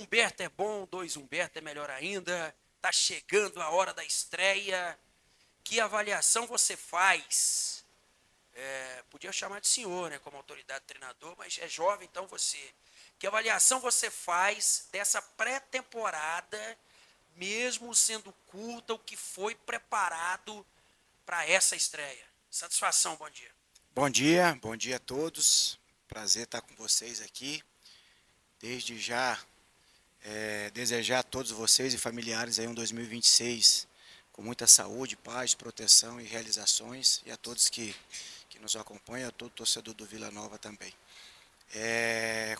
Humberto é bom, dois Humberto é melhor ainda. Tá chegando a hora da estreia. Que avaliação você faz? Podia chamar de senhor, né, como autoridade treinador, mas é jovem, então você. Que avaliação você faz dessa pré-temporada, mesmo sendo curta, o que foi preparado para essa estreia? Satisfação, bom dia. Bom dia a todos. Prazer estar com vocês aqui. Desde já, desejar a todos vocês e familiares aí um 2026 com muita saúde, paz, proteção e realizações. E a todos que nos acompanham, a todo torcedor do Vila Nova também.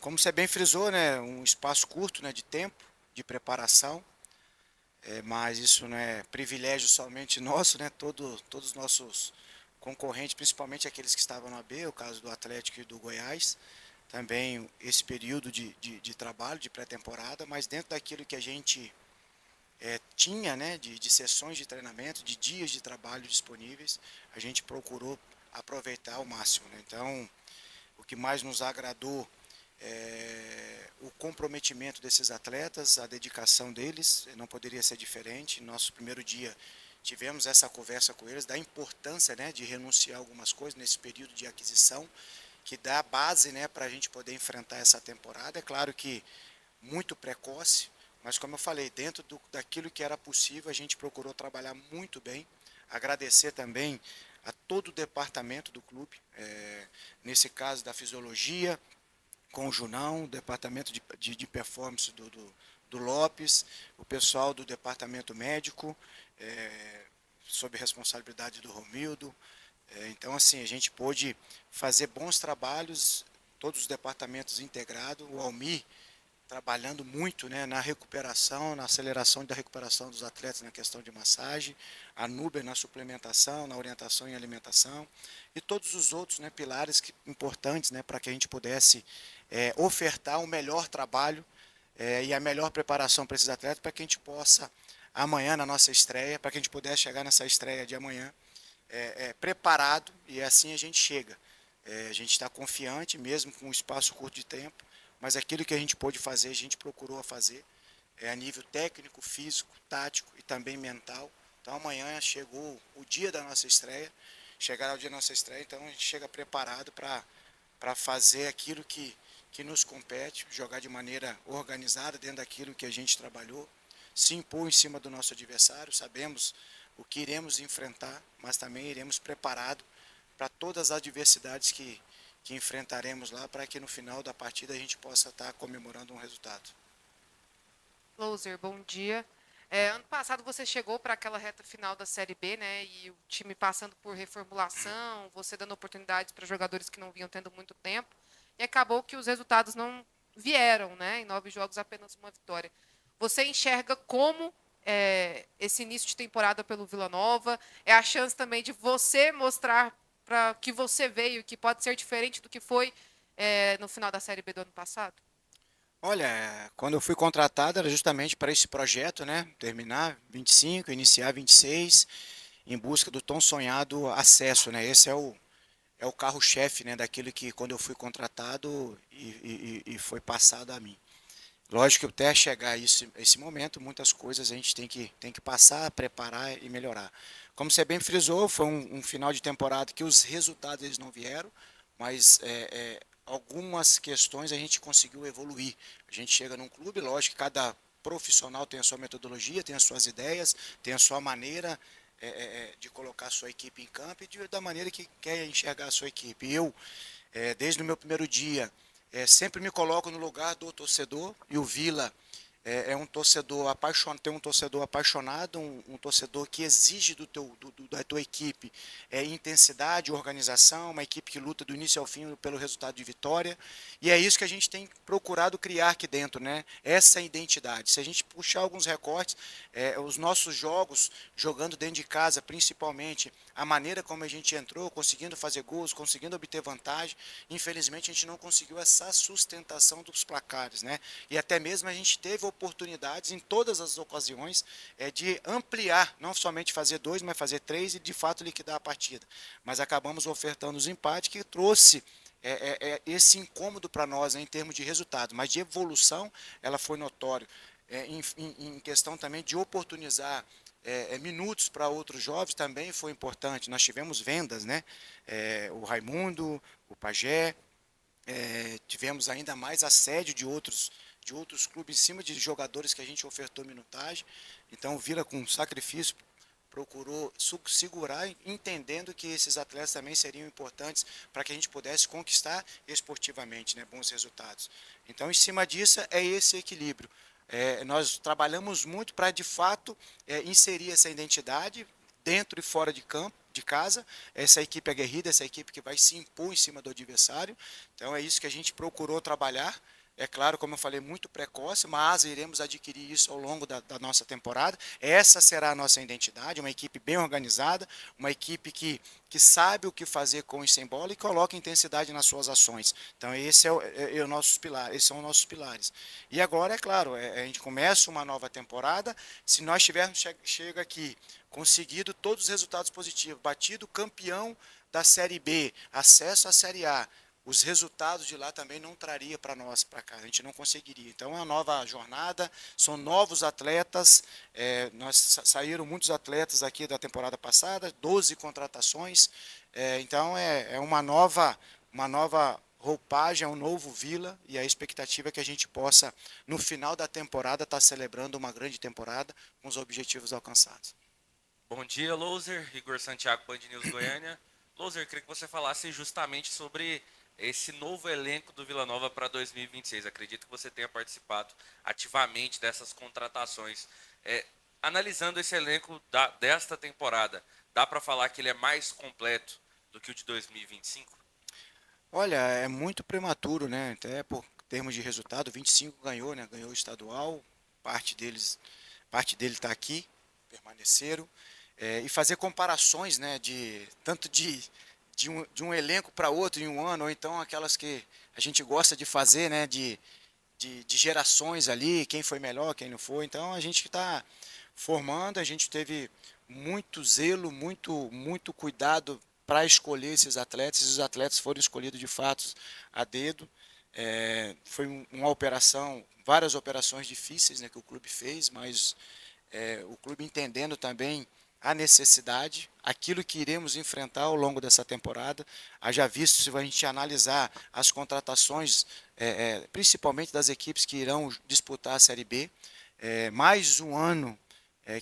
Como você bem frisou, né, um espaço curto, né, de tempo, de preparação. Mas isso não é privilégio somente nosso, né? Todos os nossos concorrentes, principalmente aqueles que estavam na B, o caso do Atlético e do Goiás, também esse período de trabalho, de pré-temporada, mas dentro daquilo que a gente tinha, né, de sessões de treinamento, de dias de trabalho disponíveis, a gente procurou aproveitar ao máximo, né? Então, o que mais nos agradou o comprometimento desses atletas, a dedicação deles, não poderia ser diferente. Nosso primeiro dia tivemos essa conversa com eles da importância, né, de renunciar a algumas coisas nesse período de aquisição, que dá base, né, para a gente poder enfrentar essa temporada. É claro que muito precoce, mas como eu falei, dentro daquilo que era possível, a gente procurou trabalhar muito bem. Agradecer também a todo o departamento do clube, nesse caso da fisiologia, com o Junão, o departamento de performance do Lopes, o pessoal do departamento médico, sob responsabilidade do Romildo. Então, assim, a gente pôde fazer bons trabalhos, todos os departamentos integrados, o Almir trabalhando muito, né, na recuperação, na aceleração da recuperação dos atletas na questão de massagem, a Nuber na suplementação, na orientação em alimentação e todos os outros, né, pilares importantes, né, para que a gente pudesse ofertar o melhor trabalho e a melhor preparação para esses atletas, para que a gente possa amanhã na nossa estreia, para que a gente pudesse chegar nessa estreia de amanhã preparado, e assim a gente chega. A gente está confiante, mesmo com um espaço curto de tempo, mas aquilo que a gente pôde fazer, a gente procurou fazer, a nível técnico, físico, tático e também mental. Então amanhã chegou o dia da nossa estreia, chegará o dia da nossa estreia, então a gente chega preparado para fazer aquilo que nos compete, jogar de maneira organizada dentro daquilo que a gente trabalhou, se impor em cima do nosso adversário, sabemos o que iremos enfrentar, mas também iremos preparado para todas as adversidades que enfrentaremos lá, para que no final da partida a gente possa estar comemorando um resultado. Loser, bom dia. Ano passado você chegou para aquela reta final da Série B, né? E o time passando por reformulação, você dando oportunidades para jogadores que não vinham tendo muito tempo. E acabou que os resultados não vieram, né? Em 9 jogos, apenas uma vitória. Você enxerga como esse início de temporada pelo Vila Nova? É a chance também de você mostrar para que você veio, que pode ser diferente do que foi no final da Série B do ano passado? Olha, quando eu fui contratado era justamente para esse projeto, né? Terminar 25, iniciar 26, em busca do tão sonhado acesso, né? Esse é o carro-chefe, né? Daquilo que quando eu fui contratado e foi passado a mim. Lógico que até chegar a esse momento, muitas coisas a gente tem que passar, preparar e melhorar. Como você bem frisou, foi um final de temporada que os resultados eles não vieram, mas algumas questões a gente conseguiu evoluir. A gente chega num clube, lógico que cada profissional tem a sua metodologia, tem as suas ideias, tem a sua maneira de colocar a sua equipe em campo e da maneira que quer enxergar a sua equipe. Eu, desde o meu primeiro dia, sempre me coloco no lugar do torcedor, e o Vila é um torcedor apaixonado, tem um torcedor apaixonado, um torcedor que exige da tua equipe intensidade, organização, uma equipe que luta do início ao fim pelo resultado de vitória, e é isso que a gente tem procurado criar aqui dentro, né? Essa identidade. Se a gente puxar alguns recortes, os nossos jogos, jogando dentro de casa, principalmente, a maneira como a gente entrou, conseguindo fazer gols, conseguindo obter vantagem, infelizmente a gente não conseguiu essa sustentação dos placares, né? E até mesmo a gente teve oportunidades em todas as ocasiões de ampliar, não somente fazer 2, mas fazer 3 e de fato liquidar a partida. Mas acabamos ofertando os empates que trouxe esse incômodo para nós, né, em termos de resultado, mas de evolução ela foi notória. Em questão também de oportunizar minutos para outros jovens também foi importante. Nós tivemos vendas, né? O Raimundo, o Pajé, tivemos ainda mais assédio de outros clubes em cima de jogadores que a gente ofertou minutagem. Então o Vila, com sacrifício, procurou segurar, entendendo que esses atletas também seriam importantes para que a gente pudesse conquistar esportivamente, né, bons resultados. Então, em cima disso, é esse equilíbrio. Nós trabalhamos muito para, de fato, inserir essa identidade dentro e fora de campo, de casa. Essa equipe aguerrida, essa equipe que vai se impor em cima do adversário. Então, é isso que a gente procurou trabalhar. É claro, como eu falei, muito precoce, mas iremos adquirir isso ao longo da nossa temporada. Essa será a nossa identidade, uma equipe bem organizada, uma equipe que sabe o que fazer com e sem bola e coloca intensidade nas suas ações. Então, esse é o nosso pilar, esses são os nossos pilares. E agora, é claro, a gente começa uma nova temporada. Se nós tivermos, chega aqui, conseguido todos os resultados positivos, batido campeão da Série B, acesso à Série A, os resultados de lá também não traria para nós, para cá, a gente não conseguiria. Então é uma nova jornada, são novos atletas, saíram muitos atletas aqui da temporada passada, 12 contratações, então é uma nova roupagem, é um novo Vila, e a expectativa é que a gente possa, no final da temporada, estar celebrando uma grande temporada com os objetivos alcançados. Bom dia, Loser. Igor Santiago, Band News Goiânia. Loser, queria que você falasse justamente sobre esse novo elenco do Vila Nova para 2026. Acredito que você tenha participado ativamente dessas contratações. Analisando esse elenco desta temporada, dá para falar que ele é mais completo do que o de 2025? Olha, é muito prematuro, né? Até por termos de resultado, 25 ganhou, né? Ganhou o estadual, parte dele está aqui, permaneceram. E fazer comparações, né, tanto de um elenco para outro em um ano, ou então aquelas que a gente gosta de fazer, né, de gerações ali, quem foi melhor, quem não foi. Então a gente está formando, a gente teve muito zelo, muito cuidado para escolher esses atletas. Os atletas foram escolhidos de fato a dedo. Foi uma operação, várias operações difíceis, né, que o clube fez, mas o clube entendendo também a necessidade, aquilo que iremos enfrentar ao longo dessa temporada. Haja visto, se a gente analisar as contratações, principalmente das equipes que irão disputar a Série B, mais um ano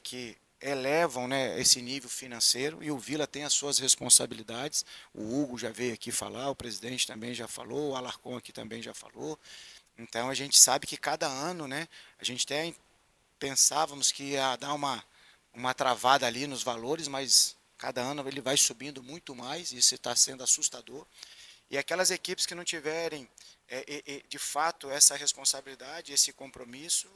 que elevam, né, esse nível financeiro, e o Vila tem as suas responsabilidades. O Hugo já veio aqui falar, o presidente também já falou, o Alarcon aqui também já falou. Então a gente sabe que cada ano, né, a gente até pensávamos que ia dar uma travada ali nos valores, mas cada ano ele vai subindo muito mais, e isso está sendo assustador. E aquelas equipes que não tiverem, de fato, essa responsabilidade, esse compromisso,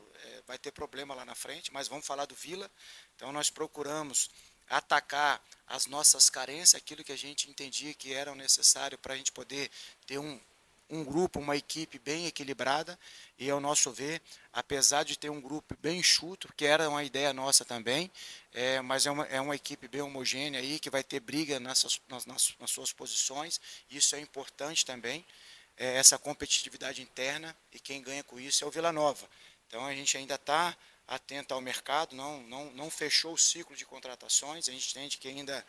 vai ter problema lá na frente, mas vamos falar do Vila. Então nós procuramos atacar as nossas carências, aquilo que a gente entendia que era necessário para a gente poder ter um grupo, uma equipe bem equilibrada, e ao nosso ver, apesar de ter um grupo bem enxuto, que era uma ideia nossa também, mas é uma equipe bem homogênea aí, que vai ter briga nas suas posições, isso é importante também, essa competitividade interna, e quem ganha com isso é o Vila Nova. Então a gente ainda está atento ao mercado, não fechou o ciclo de contratações, a gente entende que ainda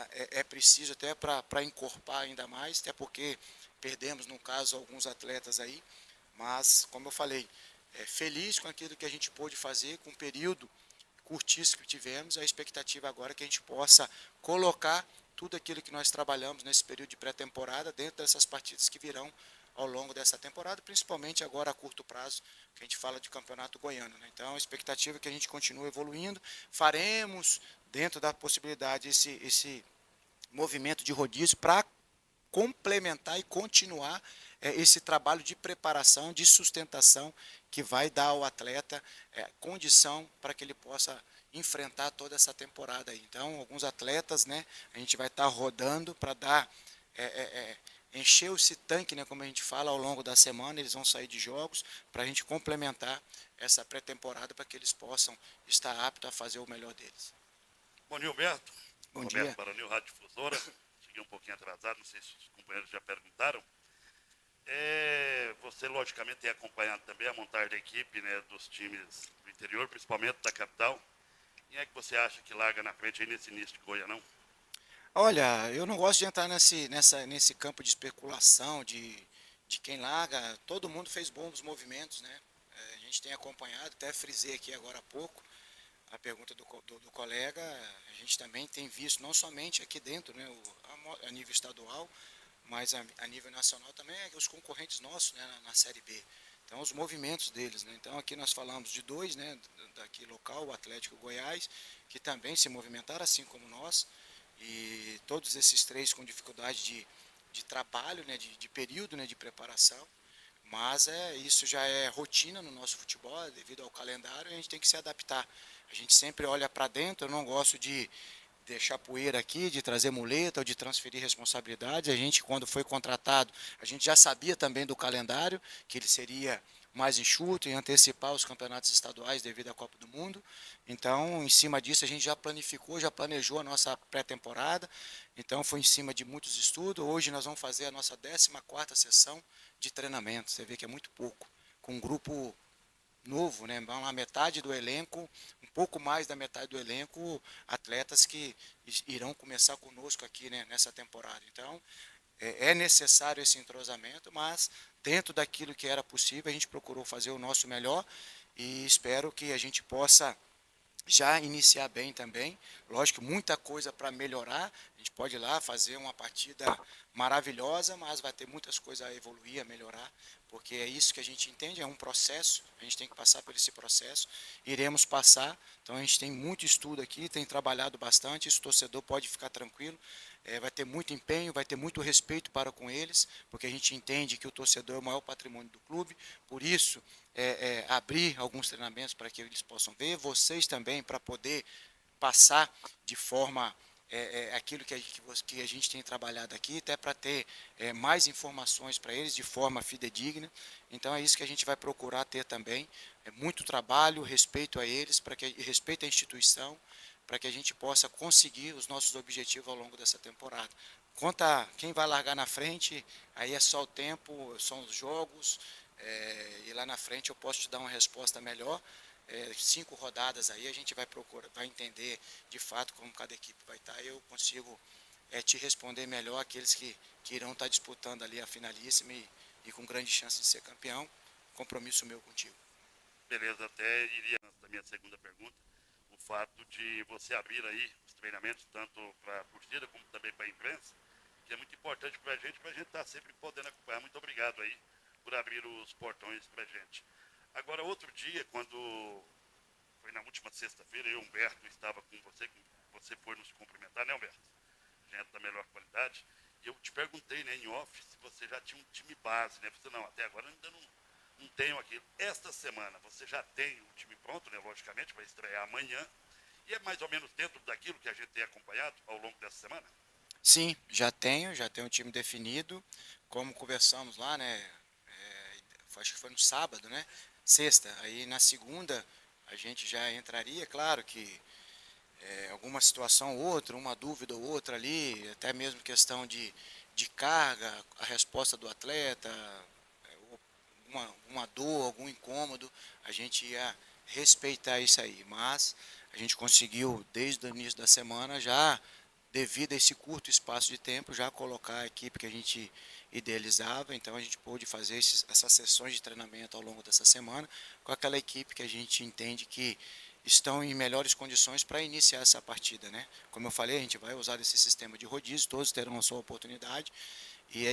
é preciso até para encorpar ainda mais, até porque perdemos, no caso, alguns atletas aí, mas, como eu falei, feliz com aquilo que a gente pôde fazer, com o período curtíssimo que tivemos, a expectativa agora é que a gente possa colocar tudo aquilo que nós trabalhamos nesse período de pré-temporada dentro dessas partidas que virão ao longo dessa temporada, principalmente agora a curto prazo, que a gente fala de campeonato goiano, né? Então, a expectativa é que a gente continue evoluindo, faremos, dentro da possibilidade, esse movimento de rodízio para complementar e continuar esse trabalho de preparação, de sustentação, que vai dar ao atleta condição para que ele possa enfrentar toda essa temporada aí. Então, alguns atletas, né, a gente vai estar rodando para dar encher esse tanque, né, como a gente fala, ao longo da semana. Eles vão sair de jogos para a gente complementar essa pré-temporada, para que eles possam estar aptos a fazer o melhor deles. Bom dia, Humberto. Bom Roberto dia. Baranil, Rádio Difusora. Te cheguei um pouquinho atrasado, não sei se os companheiros já perguntaram. Você, logicamente, tem acompanhado também a montagem da equipe, né, dos times do interior, principalmente da capital. Quem é que você acha que larga na frente aí nesse início de Goiânia, não? Olha, eu não gosto de entrar nesse campo de especulação, de quem larga. Todo mundo fez bons movimentos, né? A gente tem acompanhado, até frisei aqui agora há pouco a pergunta do colega. A gente também tem visto, não somente aqui dentro, né, a nível estadual, mas a nível nacional também, os concorrentes nossos, né, na Série B. Então, os movimentos deles, né? Então, aqui nós falamos de dois, né, daqui local, o Atlético Goiás, que também se movimentaram, assim como nós, e todos esses três com dificuldade de trabalho, né, de período, né, de preparação, mas isso já é rotina no nosso futebol, devido ao calendário, e a gente tem que se adaptar. A gente sempre olha para dentro, eu não gosto de deixar poeira aqui, de trazer muleta ou de transferir responsabilidades. A gente, quando foi contratado, a gente já sabia também do calendário, que ele seria mais enxuto, em antecipar os campeonatos estaduais devido à Copa do Mundo. Então, em cima disso, a gente já planificou, já planejou a nossa pré-temporada. Então, foi em cima de muitos estudos. Hoje nós vamos fazer a nossa 14ª sessão de treinamento. Você vê que é muito pouco, com um grupo novo, né? A metade do elenco, um pouco mais da metade do elenco, atletas que irão começar conosco aqui, né, nessa temporada. Então, é necessário esse entrosamento, mas dentro daquilo que era possível, a gente procurou fazer o nosso melhor e espero que a gente possa já iniciar bem também. Lógico, muita coisa para melhorar. A gente pode ir lá fazer uma partida maravilhosa, mas vai ter muitas coisas a evoluir, a melhorar, porque é isso que a gente entende, é um processo, a gente tem que passar por esse processo, iremos passar. Então a gente tem muito estudo aqui, tem trabalhado bastante, esse torcedor pode ficar tranquilo. Vai ter muito empenho, vai ter muito respeito para com eles, porque a gente entende que o torcedor é o maior patrimônio do clube, por isso abrir alguns treinamentos para que eles possam ver, vocês também para poder passar de forma aquilo que a gente tem trabalhado aqui, até para ter mais informações para eles de forma fidedigna. Então é isso que a gente vai procurar ter também, muito trabalho, respeito a eles, respeito à instituição, para que a gente possa conseguir os nossos objetivos ao longo dessa temporada. Quanto a quem vai largar na frente, aí é só o tempo, são os jogos, e lá na frente eu posso te dar uma resposta melhor. 5 rodadas aí a gente vai procurar, vai entender de fato como cada equipe vai estar, e eu consigo te responder melhor aqueles que irão estar disputando ali a finalíssima e com grande chance de ser campeão. Compromisso meu contigo. Beleza, até iria na minha segunda pergunta, o fato de você abrir aí os treinamentos, tanto para a torcida como também para a imprensa, que é muito importante para a gente estar sempre podendo acompanhar. Muito obrigado aí por abrir os portões para a gente. Agora, outro dia, quando foi na última sexta-feira, eu, Humberto, estava com você foi nos cumprimentar, né, Humberto? Gente da melhor qualidade. E eu te perguntei, né, em off, se você já tinha um time base, né? Você, não, até agora ainda não tenho aquilo. Esta semana você já tem o time pronto, né, logicamente, vai estrear amanhã. E é mais ou menos dentro daquilo que a gente tem acompanhado ao longo dessa semana? Sim, já tenho um time definido, como conversamos lá, né? Acho que foi no sábado, né? Sexta. Aí na segunda a gente já entraria, claro que alguma situação ou outra, uma dúvida ou outra ali, até mesmo questão de carga, a resposta do atleta, uma dor, algum incômodo, a gente ia respeitar isso aí. Mas a gente conseguiu, desde o início da semana, já, devido a esse curto espaço de tempo, já colocar a equipe que a gente idealizava. Então a gente pôde fazer essas sessões de treinamento ao longo dessa semana com aquela equipe que a gente entende que estão em melhores condições para iniciar essa partida, né? Como eu falei, a gente vai usar esse sistema de rodízio, todos terão a sua oportunidade, e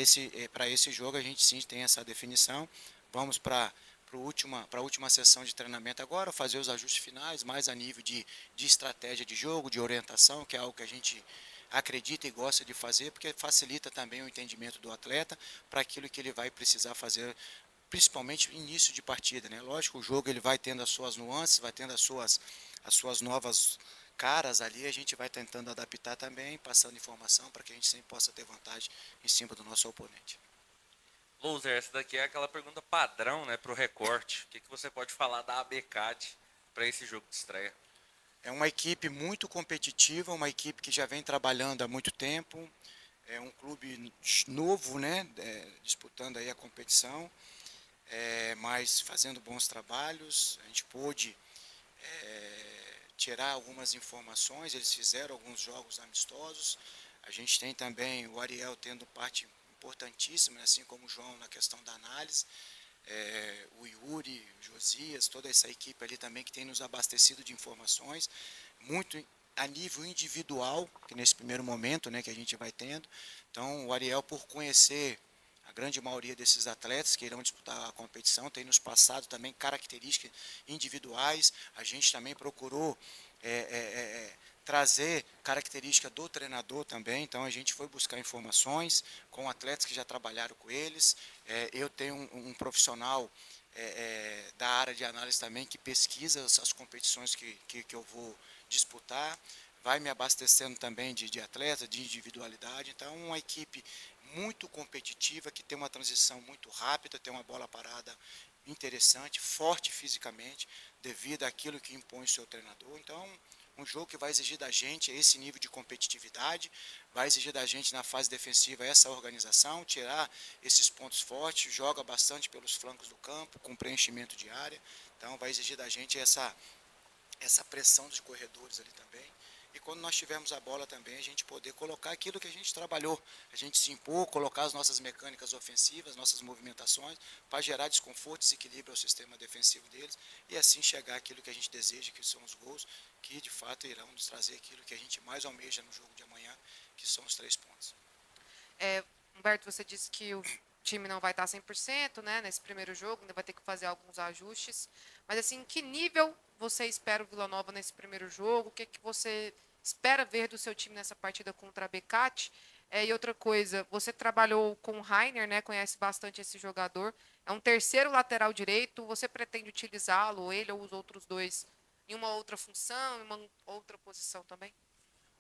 para esse jogo a gente sim tem essa definição. Vamos para a última sessão de treinamento agora, fazer os ajustes finais, mais a nível de estratégia de jogo, de orientação, que é algo que a gente acredita e gosta de fazer, porque facilita também o entendimento do atleta para aquilo que ele vai precisar fazer, principalmente início de partida, né? Lógico, o jogo ele vai tendo as suas nuances, vai tendo as suas novas caras ali, a gente vai tentando adaptar também, passando informação para que a gente sempre possa ter vantagem em cima do nosso oponente. Loser, essa daqui é aquela pergunta padrão, né, para o recorte. O que você pode falar da ABCAT para esse jogo de estreia? É uma equipe muito competitiva, uma equipe que já vem trabalhando há muito tempo, é um clube novo, né, disputando aí a competição, mas fazendo bons trabalhos. A gente pôde tirar algumas informações, eles fizeram alguns jogos amistosos. A gente tem também o Ariel tendo parte importantíssima, assim como o João na questão da análise. O Yuri, o Josias, toda essa equipe ali também que tem nos abastecido de informações, muito a nível individual, que nesse primeiro momento, né, que a gente vai tendo. Então, o Ariel, por conhecer a grande maioria desses atletas que irão disputar a competição, tem nos passado também características individuais. A gente também procurou trazer característica do treinador também, então a gente foi buscar informações com atletas que já trabalharam com eles. Eu tenho um profissional da área de análise também que pesquisa as competições que eu vou disputar, vai me abastecendo também de atleta, de individualidade. Então, uma equipe muito competitiva, que tem uma transição muito rápida, tem uma bola parada interessante, forte fisicamente, devido àquilo que impõe o seu treinador. Então, um jogo que vai exigir da gente esse nível de competitividade, vai exigir da gente na fase defensiva essa organização, tirar esses pontos fortes, joga bastante pelos flancos do campo, com preenchimento de área. Então, vai exigir da gente essa pressão dos corredores ali também. E quando nós tivermos a bola também, a gente poder colocar aquilo que a gente trabalhou, a gente se impor, colocar as nossas mecânicas ofensivas, nossas movimentações, para gerar desconforto, desequilíbrio ao sistema defensivo deles, e assim chegar àquilo que a gente deseja, que são os gols, que de fato irão nos trazer aquilo que a gente mais almeja no jogo de amanhã, que são os 3 pontos. Humberto, você disse que o time não vai estar 100%, né, nesse primeiro jogo, ainda vai ter que fazer alguns ajustes. Mas, assim, em que nível você espera o Vila Nova nesse primeiro jogo? O que você espera ver do seu time nessa partida contra a Becate? E outra coisa, você trabalhou com o Rainer, né, conhece bastante esse jogador. É um terceiro lateral direito. Você pretende utilizá-lo, ele ou os outros dois, em uma outra função, em uma outra posição também?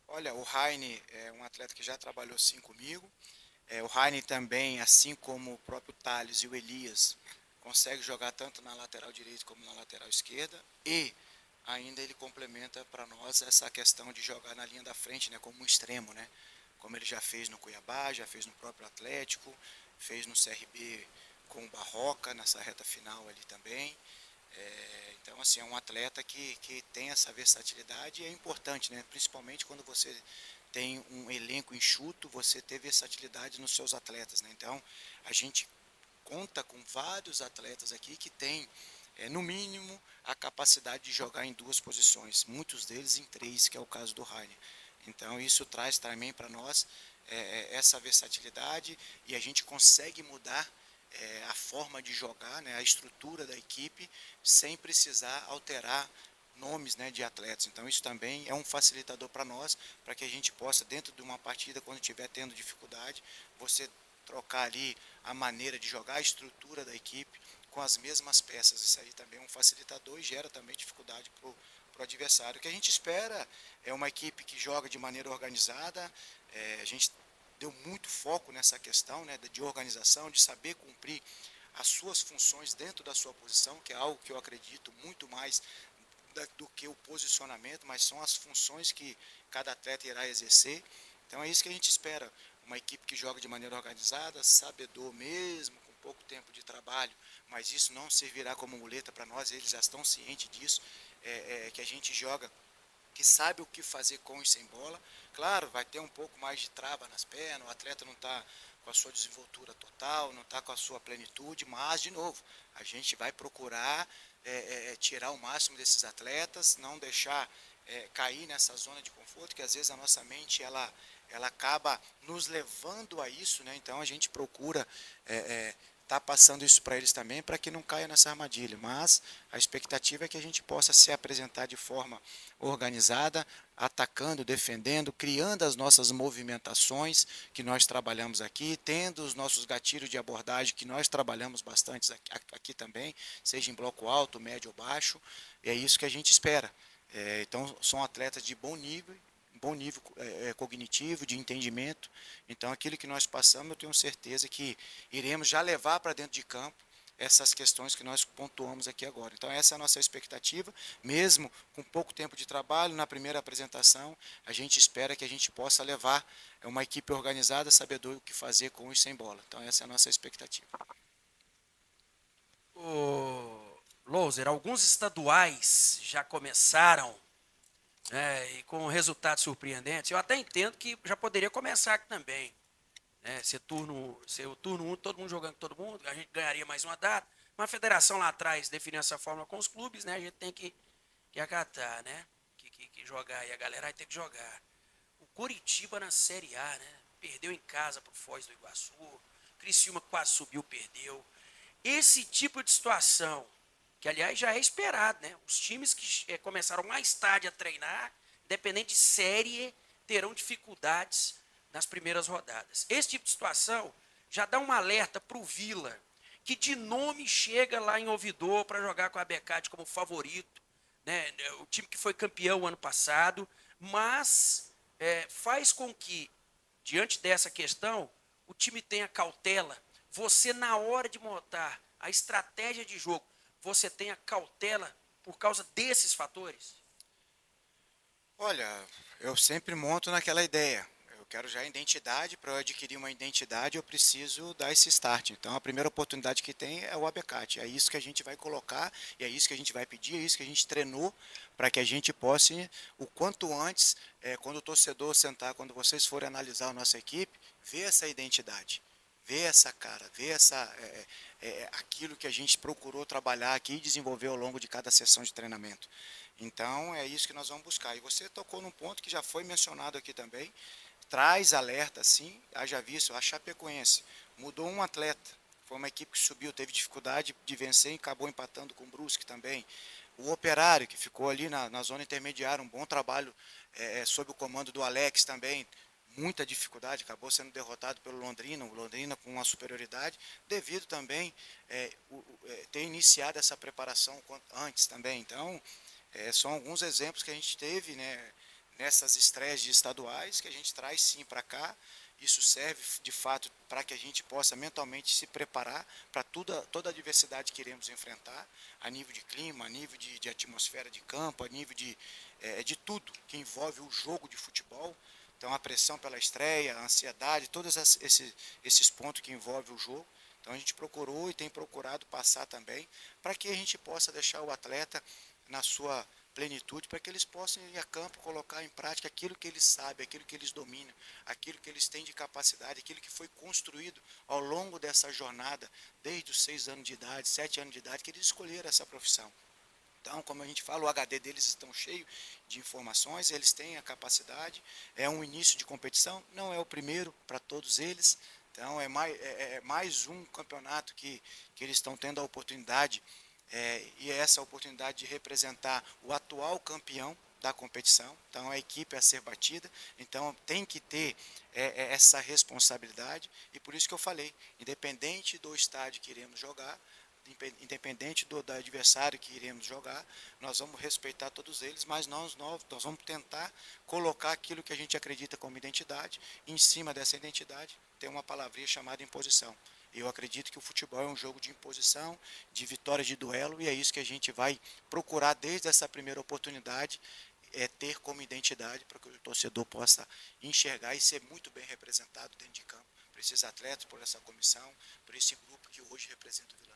Olha, o Raine é um atleta que já trabalhou sim comigo. O Raine também, assim como o próprio Thales e o Elias, consegue jogar tanto na lateral direita como na lateral esquerda, e ainda ele complementa para nós essa questão de jogar na linha da frente, né, como um extremo, né, como ele já fez no Cuiabá, já fez no próprio Atlético, fez no CRB com o Barroca nessa reta final ali também. Então, assim, é um atleta que tem essa versatilidade, e é importante, né, principalmente quando você tem um elenco enxuto, você ter versatilidade nos seus atletas, né? Então, a gente conta com vários atletas aqui que têm, no mínimo, a capacidade de jogar em 2 posições, muitos deles em 3, que é o caso do Rainer. Então, isso traz também para nós essa versatilidade, e a gente consegue mudar a forma de jogar, né, a estrutura da equipe, sem precisar alterar nomes, né, de atletas. Então isso também é um facilitador para nós, para que a gente possa, dentro de uma partida, quando estiver tendo dificuldade, você trocar ali a maneira de jogar, a estrutura da equipe com as mesmas peças. Isso aí também é um facilitador e gera também dificuldade para o adversário. O que a gente espera é uma equipe que joga de maneira organizada. A gente deu muito foco nessa questão, né, de organização, de saber cumprir as suas funções dentro da sua posição, que é algo que eu acredito muito mais do que o posicionamento, mas são as funções que cada atleta irá exercer. Então é isso que a gente espera, uma equipe que joga de maneira organizada, sabedor mesmo, com pouco tempo de trabalho, mas isso não servirá como muleta para nós, eles já estão cientes disso, que a gente joga, que sabe o que fazer com e sem bola. Claro, vai ter um pouco mais de trava nas pernas, o atleta não está com a sua desenvoltura total, não está com a sua plenitude, mas, de novo, a gente vai procurar tirar o máximo desses atletas, não deixar cair nessa zona de conforto, que às vezes a nossa mente ela acaba nos levando a isso, né? Então a gente procura tá passando isso para eles também, para que não caia nessa armadilha. Mas a expectativa é que a gente possa se apresentar de forma organizada, atacando, defendendo, criando as nossas movimentações que nós trabalhamos aqui, tendo os nossos gatilhos de abordagem que nós trabalhamos bastante aqui também, seja em bloco alto, médio ou baixo, e é isso que a gente espera. Então, são atletas de bom nível cognitivo, de entendimento. Então, aquilo que nós passamos, eu tenho certeza que iremos já levar para dentro de campo essas questões que nós pontuamos aqui agora. Então essa é a nossa expectativa, mesmo com pouco tempo de trabalho, na primeira apresentação, a gente espera que a gente possa levar uma equipe organizada, sabedor o que fazer com e sem bola. Então essa é a nossa expectativa. Ô, Louser, alguns estaduais já começaram, né, e com resultados surpreendentes. Eu até entendo que já poderia começar aqui também. Né, ser o turno 1, todo mundo jogando com todo mundo, a gente ganharia mais uma data. Mas a federação lá atrás definiu essa forma com os clubes, né? A gente tem que acatar, né? Que jogar, e a galera vai ter que jogar. O Coritiba na Série A, né? Perdeu em casa pro Foz do Iguaçu. Criciúma quase subiu, perdeu. Esse tipo de situação, que aliás já é esperado, né? Os times que começaram mais tarde a treinar, independente de série, terão dificuldades nas primeiras rodadas. Esse tipo de situação já dá um alerta para o Vila, que de nome chega lá em Ouvidor para jogar com a Becate como favorito, né? O time que foi campeão ano passado, mas faz com que, diante dessa questão, o time tenha cautela. Você, na hora de montar a estratégia de jogo, você tenha cautela por causa desses fatores? Olha, eu sempre monto naquela ideia. Eu quero já a identidade, para eu adquirir uma identidade eu preciso dar esse start. Então a primeira oportunidade que tem é o ABCAT. É isso que a gente vai colocar, e é isso que a gente vai pedir, é isso que a gente treinou para que a gente possa, o quanto antes, quando o torcedor sentar, quando vocês forem analisar a nossa equipe, ver essa identidade. Ver essa cara, ver aquilo que a gente procurou trabalhar aqui e desenvolver ao longo de cada sessão de treinamento. Então é isso que nós vamos buscar. E você tocou num ponto que já foi mencionado aqui também, traz alerta sim, haja visto, a Chapecoense mudou um atleta, foi uma equipe que subiu, teve dificuldade de vencer e acabou empatando com o Brusque também. O Operário, que ficou ali na zona intermediária, um bom trabalho sob o comando do Alex também, muita dificuldade, acabou sendo derrotado pelo Londrina, o Londrina com uma superioridade, devido também ter iniciado essa preparação antes também. Então, são alguns exemplos que a gente teve, né, nessas estreias de estaduais, que a gente traz sim para cá. Isso serve de fato para que a gente possa mentalmente se preparar para toda a diversidade que iremos enfrentar, a nível de clima, a nível de atmosfera de campo, a nível de tudo que envolve o jogo de futebol. Então a pressão pela estreia, a ansiedade, todos esses pontos que envolvem o jogo. Então a gente procurou e tem procurado passar também para que a gente possa deixar o atleta na sua plenitude, para que eles possam ir a campo, colocar em prática aquilo que eles sabem, aquilo que eles dominam, aquilo que eles têm de capacidade, aquilo que foi construído ao longo dessa jornada, desde os 6 anos de idade, 7 anos de idade, que eles escolheram essa profissão. Então, como a gente fala, o HD deles estão cheio de informações, eles têm a capacidade, é um início de competição, não é o primeiro para todos eles, então é mais um campeonato que eles estão tendo a oportunidade, e é essa oportunidade de representar o atual campeão da competição, então a equipe a ser batida, então tem que ter essa responsabilidade, e por isso que eu falei, independente do estádio que iremos jogar, independente do adversário que iremos jogar, nós vamos respeitar todos eles, mas nós vamos tentar colocar aquilo que a gente acredita como identidade, e em cima dessa identidade tem uma palavrinha chamada imposição. Eu acredito que o futebol é um jogo de imposição, de vitória de duelo, e é isso que a gente vai procurar desde essa primeira oportunidade, ter como identidade para que o torcedor possa enxergar e ser muito bem representado dentro de campo, por esses atletas, por essa comissão, por esse grupo que hoje representa o Vila.